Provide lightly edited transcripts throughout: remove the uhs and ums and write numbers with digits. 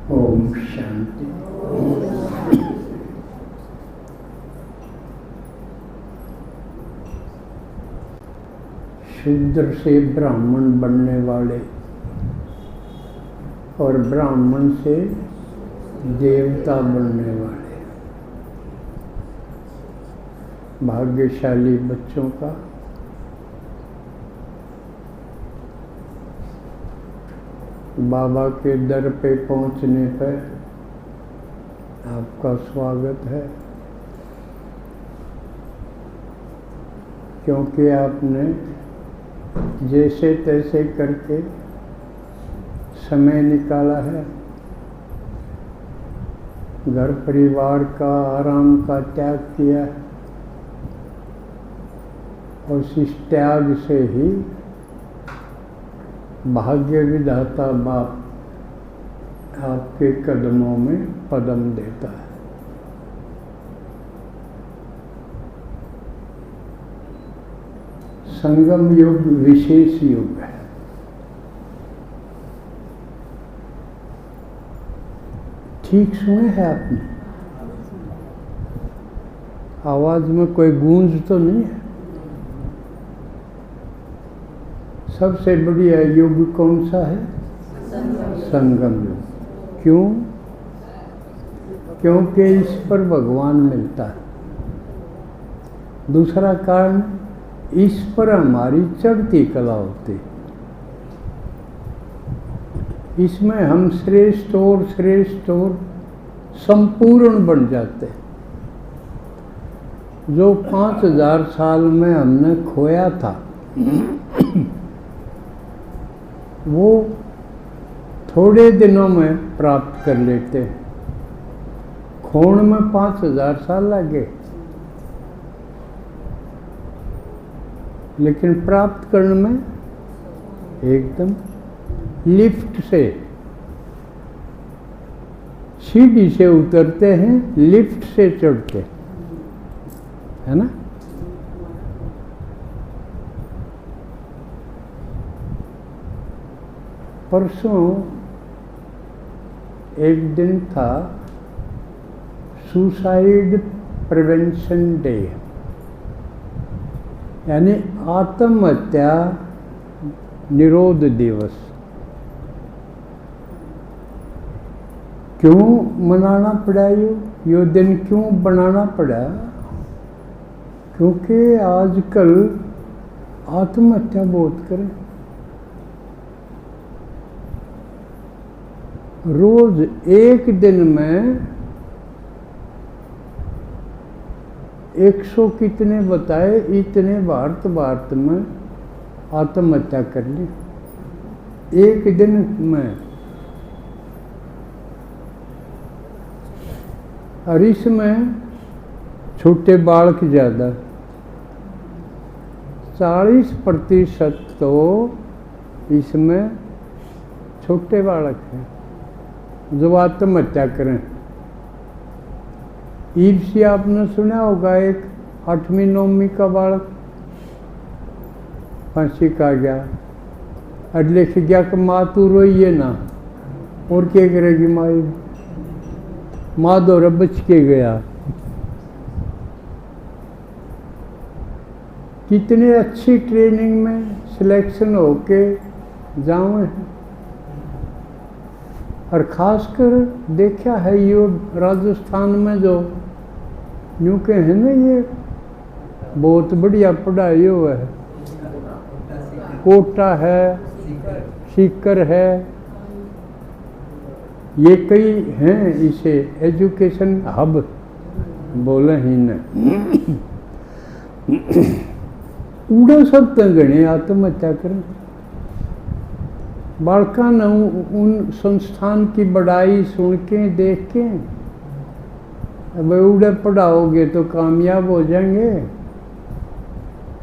ओम शांति। शूद्र से ब्राह्मण बनने वाले और ब्राह्मण से देवता बनने वाले भाग्यशाली बच्चों का बाबा के दर पे पहुंचने पर आपका स्वागत है, क्योंकि आपने जैसे तैसे करके समय निकाला है, घर परिवार का आराम का त्याग किया है और इस त्याग से ही भाग्य विधाता बाप आपके कदमों में पदम देता है। संगम युग विशेष युग है। ठीक सुने हैं आपने? आवाज में कोई गूंज तो नहीं है? सबसे बढ़िया युग कौन सा है? संगम युग। क्यों? क्योंकि इस पर भगवान मिलता है। दूसरा कारण, इस पर हमारी चढ़ती कला होती। इसमें हम श्रेष्ठ और संपूर्ण बन जाते। जो 5000 साल में हमने खोया था वो थोड़े दिनों में प्राप्त कर लेते हैं। खोण में 5000 साल लगे, लेकिन प्राप्त करने में एकदम लिफ्ट से, सीढ़ी से उतरते हैं, लिफ्ट से चढ़ते, है ना? परसों एक दिन था सुसाइड प्रिवेंशन डे, यानी आत्महत्या निरोध दिवस। क्यों मनाना पड़ा यो दिन क्यों बनाना पड़ा? क्योंकि आजकल आत्महत्या बहुत करें। रोज एक दिन में 100 कितने बताए, इतने भारत में आत्महत्या कर ली एक दिन में। और इसमें छोटे बालक ज़्यादा, 40% तो इसमें छोटे बालक हैं जो आत्महत्या करें। ईर्ष्या आपने सुना होगा, एक 8वीं 9वीं का बालक फांसी का गया और लिख गया कि माँ तू रोइए ना, और क्या करेगी माँ? माँ दौरा बच के गया। कितने अच्छी ट्रेनिंग में सिलेक्शन होके जाऊँ। और खासकर देखा है ये राजस्थान में जो यूँ के है ना, ये बहुत बढ़िया पढ़ाई हुआ है, कोटा है, सीकर है, ये कई हैं, इसे एजुकेशन हब बोले ही न। उड़ा सब गणे आत्महत्या करें। बालका ने उन संस्थान की बड़ाई सुन के देख के, अब उड़े पढ़ाओगे तो कामयाब हो जाएंगे,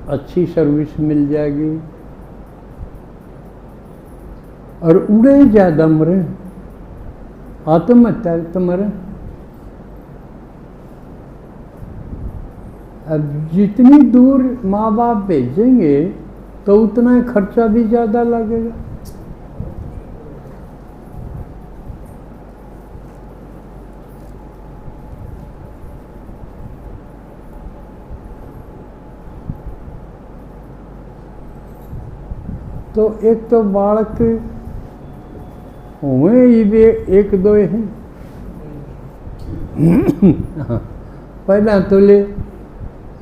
अच्छी सर्विस मिल जाएगी, और उड़े ज़्यादा मरे, आत्महत्या तो मरे। अब जितनी दूर माँ बाप भेजेंगे तो उतना खर्चा भी ज़्यादा लगेगा। तो एक तो बालक हुए ये एक दो हैं पहला तो ले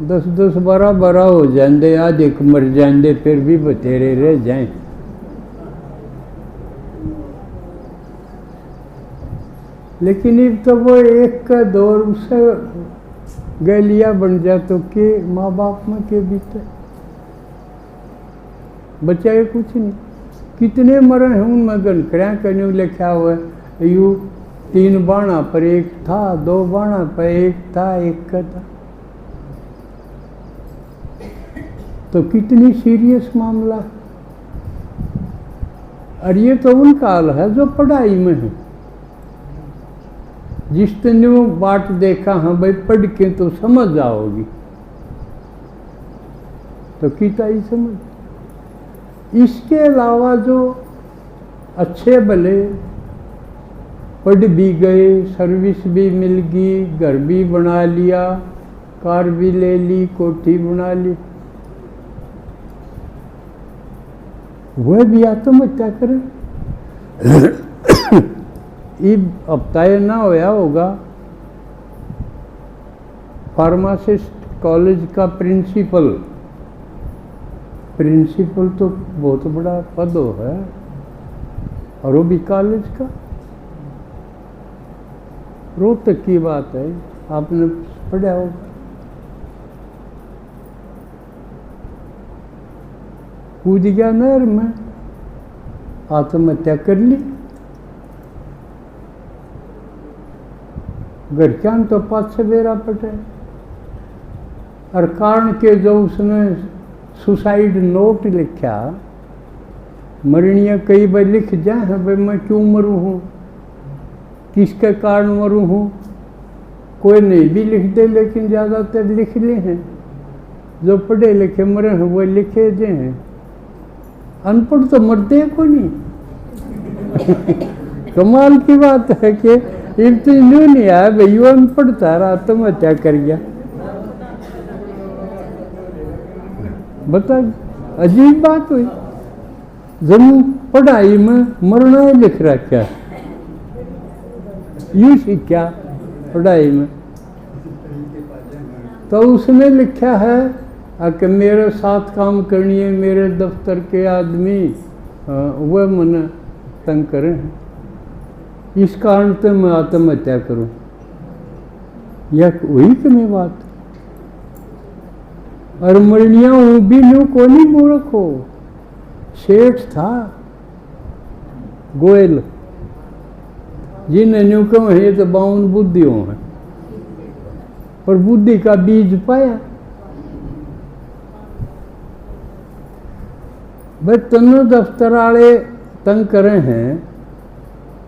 10-10 12 हो जाते, आज एक मर जाते, फिर भी बतेरे रह जाए। लेकिन अब तो वो एक का दौर उससे गैलिया बन जा तो के माँ बाप में के बीते बचाए कुछ नहीं। कितने मरे हैं उनमें गनकरिया करने लिखा हुआ है, यू 3 बाणा पर एक था, 2 बाणा पर एक था, एक का था। तो कितनी सीरियस मामला। और ये तो उनका हाल है जो पढ़ाई में है। जिस तने बाट देखा, हाँ भाई पढ़ के तो समझ आओगी, तो किता ही समझ। इसके अलावा जो अच्छे भले पढ़ भी गए, सर्विस भी मिल गई, घर भी बना लिया, कार भी ले ली, कोठी बना ली, वह भी आत्महत्या करें। इब हफ्ताए ना होया होगा, फार्मासिस्ट कॉलेज का प्रिंसिपल तो बहुत बड़ा पद हो है, और वो भी कॉलेज का। रोहतक की बात है, आपने पढ़ा होगा। कूद गया नहर में, आत्महत्या कर ली। घर क्या तो 5 सवेरा पटे, और कारण के जो उसने सुसाइड नोट लिखा, मरणिया कई बार लिख जाए भाई मैं क्यों मरूँ हूँ, किसके कारण मरूँ हूँ। कोई नहीं भी लिख दे, लेकिन ज़्यादातर लिख ले हैं। जो पढ़े लिखे मरे हैं वो लिखे जे हैं, अनपढ़ तो मरते को नहीं। कमाल की बात है कि एक तो यूँ नहीं आया भाई वो अनपढ़ था, आत्महत्या कर गया। बता, अजीब बात हुई। जब पढ़ाई में मरना है लिख रखा, यूँ सीखा पढ़ाई में, तो उसने लिखा है कि मेरे साथ काम करनी है, मेरे दफ्तर के आदमी वह मन तंग करें, इस कारण तो मैं आत्महत्या करूं। यह वही कि मैं बात। और मरनिया हूँ भी न्यू को नहीं मूर्ख हो। सेठ था गोयल, जिन्हें न्यू कहो है तो 52 बुद्धियों हैं, पर बुद्धि का बीज पाया। भाई तनु दफ्तर वाले तंग करे हैं,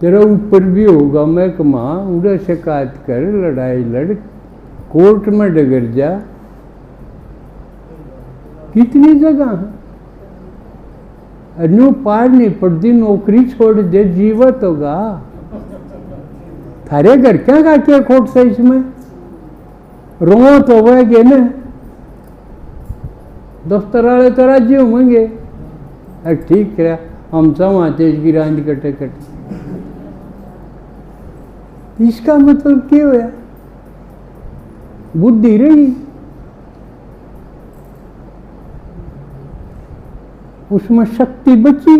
तेरा ऊपर भी होगा महकमा, उन्हें शिकायत कर, लड़ाई लड़, कोर्ट में डगर जा, कितनी जगह है। न्यू पार नहीं पड़ती, नौकरी छोड़ दे, जीवित होगा। थारे घर क्या का क्या खोट से इसमें रो तो वह ना, दफ्तर वाले तो राज्य होंगे, ठीक है हम सब तेज की रांद कटे कटे। इसका मतलब क्या हुआ, बुद्धि रही, उसमें शक्ति बची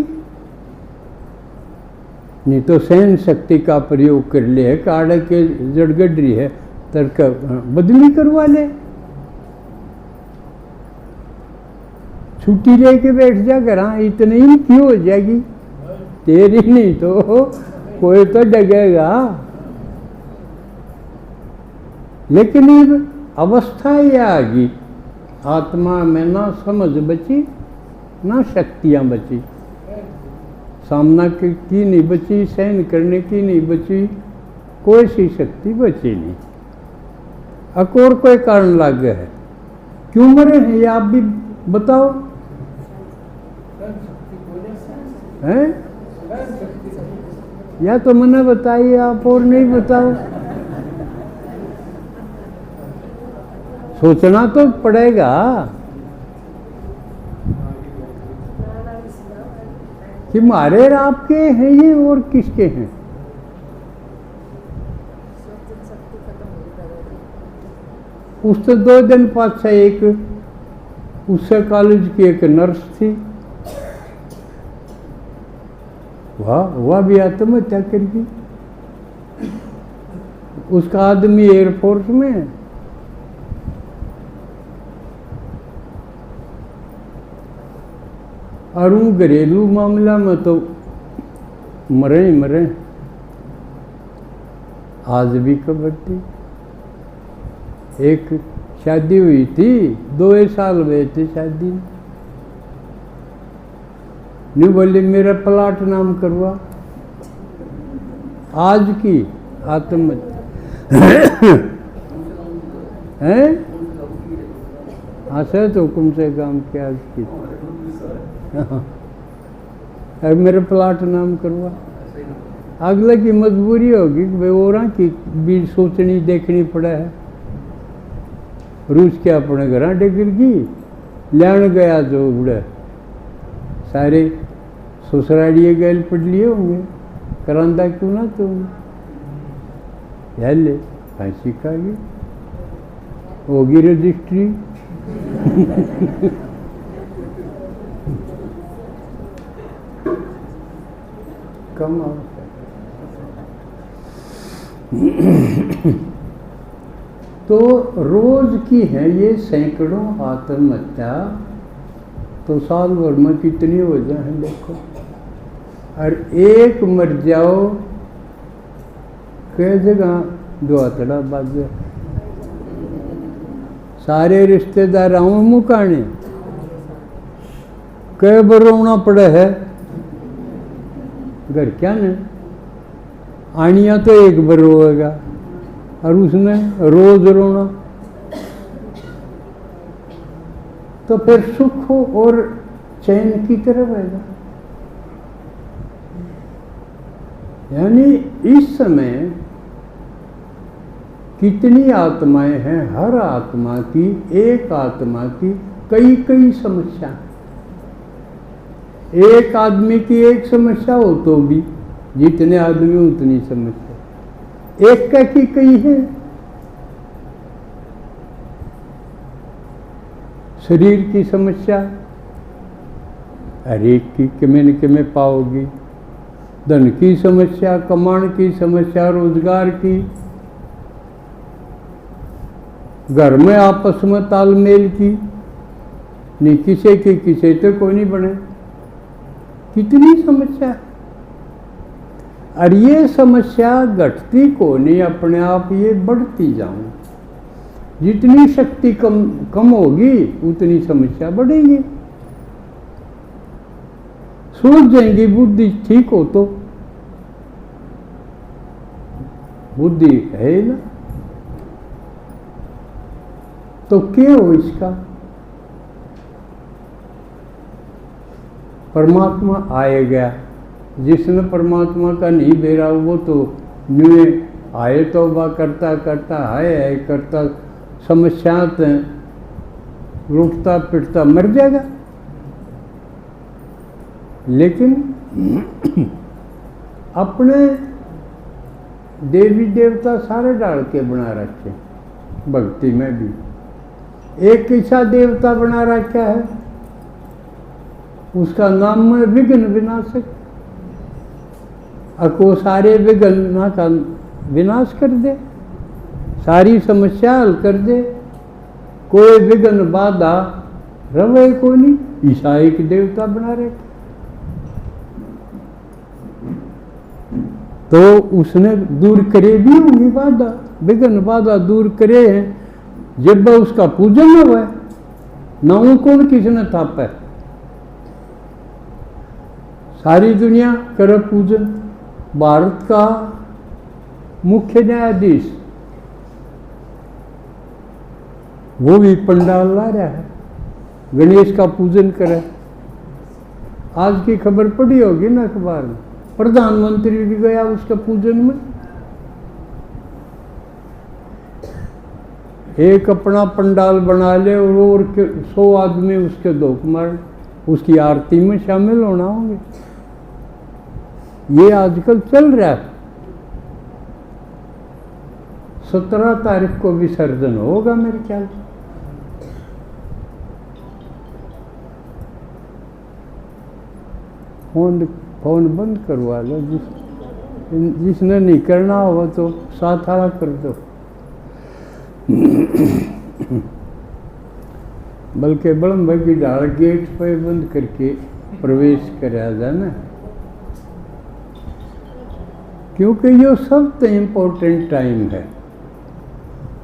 नहीं, तो सहन शक्ति का प्रयोग कर ले, काढ़े के जड़गडरी है तर्क बदली करवा ले, छुट्टी लेके बैठ जा कर, हाँ इतनी ही क्यों हो जाएगी तेरी, नहीं तो कोई तो डगेगा। लेकिन अब अवस्था यह आ गई, आत्मा में ना समझ बची ना शक्तियाँ बची, सामना की नहीं बची, सहन करने की नहीं बची, कोई सी शक्ति बची नहीं। अकोर कोई कारण लग गया है, क्यों मरे हैं ये आप भी बताओ हैं, या तो मैंने बताइए आप, और नहीं बताओ। सोचना तो पड़ेगा। कि मारे आपके हैं ये और किसके हैं। उससे 2 दिन पाछा एक उससे कॉलेज की एक नर्स थी, वह भी आत्महत्या कर दी। उसका आदमी एयरफोर्स में है। और वो घरेलू मामला में तो मरे ही मरे। आज भी खबर थी, एक शादी हुई थी, 2 साल हुए थे शादी, नहीं बोले मेरा प्लाट नाम करवा। आज की आत्महत्या है, से तो हुक्म से काम किया आज की। अब मेरे प्लाट नाम करवा। अगले की मजबूरी होगी कि भाई और की भी सोचनी देखनी पड़ा है। रूस के अपने घर डिगर की लैन गया जो बुढ़ा, सारे ससुरालिए गैल पढ़ लिए होंगे, करांदा क्यों ना तुम ले फांसी खागी, होगी रजिस्ट्री। कम तो रोज की है ये सैकड़ों आत्महत्या, तो साल भर में कितनी हो जाए देखो। और एक मर जाओ कई जगह दुआतड़ा बाज, सारे रिश्तेदार आऊँ मुकाने कई बार रोना पड़े है। घर क्या ने आनिया तो एक बार रोएगा और उसने रोज रोना, तो फिर सुख और चैन की तरफ आएगा। यानी इस समय कितनी आत्माएं हैं, हर आत्मा की, एक आत्मा की कई कई समस्या। एक आदमी की एक समस्या हो तो भी जितने आदमी उतनी समस्या, एक का की कई है। शरीर की समस्या हर एक की किमें न किमें पाओगी, धन की समस्या, कमाण की समस्या, रोजगार की, घर में आपस में तालमेल की, नहीं किसी की किसी तो कोई नहीं बने, कितनी समस्या। और ये समस्या घटती को नहीं, अपने आप ये बढ़ती जाऊं। जितनी शक्ति कम होगी उतनी समस्या बढ़ेगी। सोच जाएंगी बुद्धि ठीक हो तो, बुद्धि है ना, तो क्या हो इसका। परमात्मा आएगा, जिसने परमात्मा का नहीं बेरा वो तो न्यूए आए तौबा करता करता है करता समस्याएं लूटता पिटता मर जाएगा। लेकिन अपने देवी देवता सारे डाल के बना रखे, भक्ति में भी एक ऐसा देवता बना रखा है, उसका नाम है विघ्न विनाशक। अको सारे विघ्न का विनाश कर दे, सारी समस्या हल कर दे, कोई विघ्न बाधा रवे को नहीं, ईसा एक देवता बना रहे। तो उसने दूर करे भी होंगी बाधा, विघ्न बाधा दूर करे हैं, जब उसका पूजन न हुआ ना वो कौन किसने थापा है। सारी दुनिया करे पूजन। भारत का मुख्य न्यायाधीश वो भी पंडाल ला रहा है, गणेश का पूजन करे। आज की खबर पड़ी होगी ना अखबार में, प्रधानमंत्री भी गया उसके पूजन में। एक अपना पंडाल बना ले और 100 आदमी उसके धोख मार, उसकी आरती में शामिल होना होंगे। ये आजकल चल रहा है। 17 तारीख को विसर्जन होगा मेरे ख्याल से। फोन बंद करवा लो, जिसने नहीं करना हो तो साथ आड़ा कर दो। बल्कि बड़म भाई की डाल गेट पे बंद करके प्रवेश कराया जाए ना, क्योंकि ये सबसे इम्पोर्टेंट टाइम है।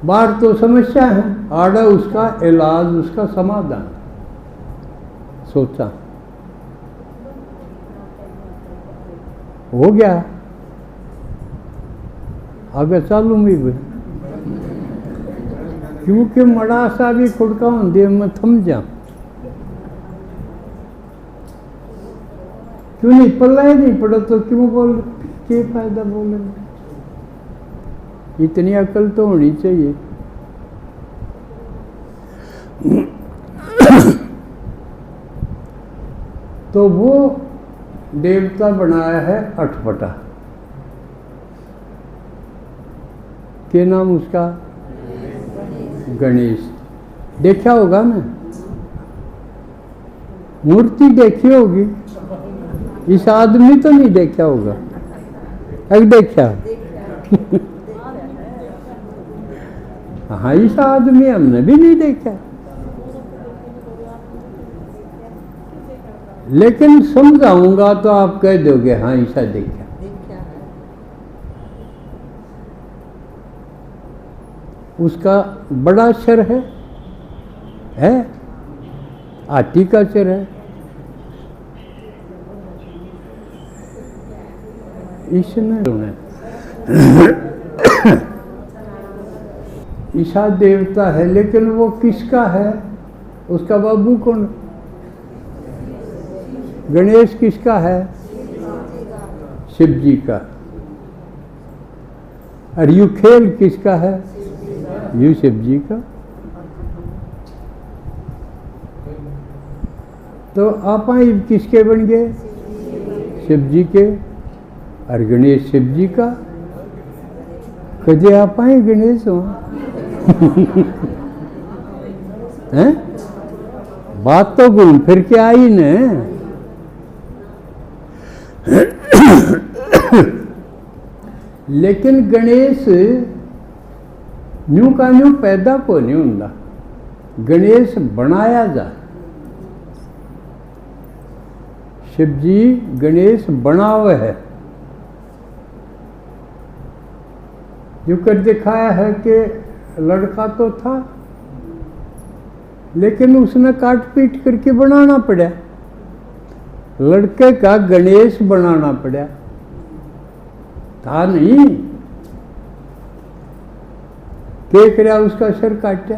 बाहर तो समस्या है, आड़ा उसका इलाज, उसका समाधान सोचा हो गया, आगे चालू भी हुई। क्योंकि मड़ा सा भी खुड़का होंगे मैं थम जा, क्यों नहीं पल्ला ही नहीं पड़ा तो क्यों बोल, क्या फायदा बोले। इतनी अकल तो होनी चाहिए। तो वो देवता बनाया है अठपटा, क्या नाम उसका? गणेश। देखा होगा ना, मूर्ति देखी होगी, इस आदमी तो नहीं देखा होगा। अब देखा? हाँ, इस आदमी हमने भी नहीं देखा, लेकिन समझाऊंगा तो आप कह दोगे हाँ ऐसा देखा। उसका बड़ा सिर है? हाथी का सिर है। इसने ईशा देवता है, लेकिन वो किसका है? उसका बाबू कौन? गणेश किसका है? शिव जी का। और यू खेल किसका है? यू शिव जी का। तो आप किसके बन गए? शिव जी के। और गणेश शिव जी का। कदे आप गणेश हो? हैं? बात तो घूम फिर के आई न। लेकिन गणेश न्यू का न्यू पैदा को नहीं होता, गणेश बनाया जा। शिव जी गणेश बना हुआ है, जो कर दिखाया है कि लड़का तो था, लेकिन उसने काट पीट करके बनाना पड़ा, लड़के का गणेश बनाना पड़ा, था नहीं। क्या कराया? उसका सिर काटा।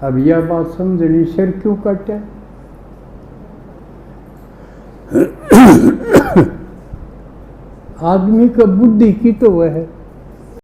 अब यह बात समझनी, सिर क्यों काटा? आदमी का बुद्धि की तो वह है।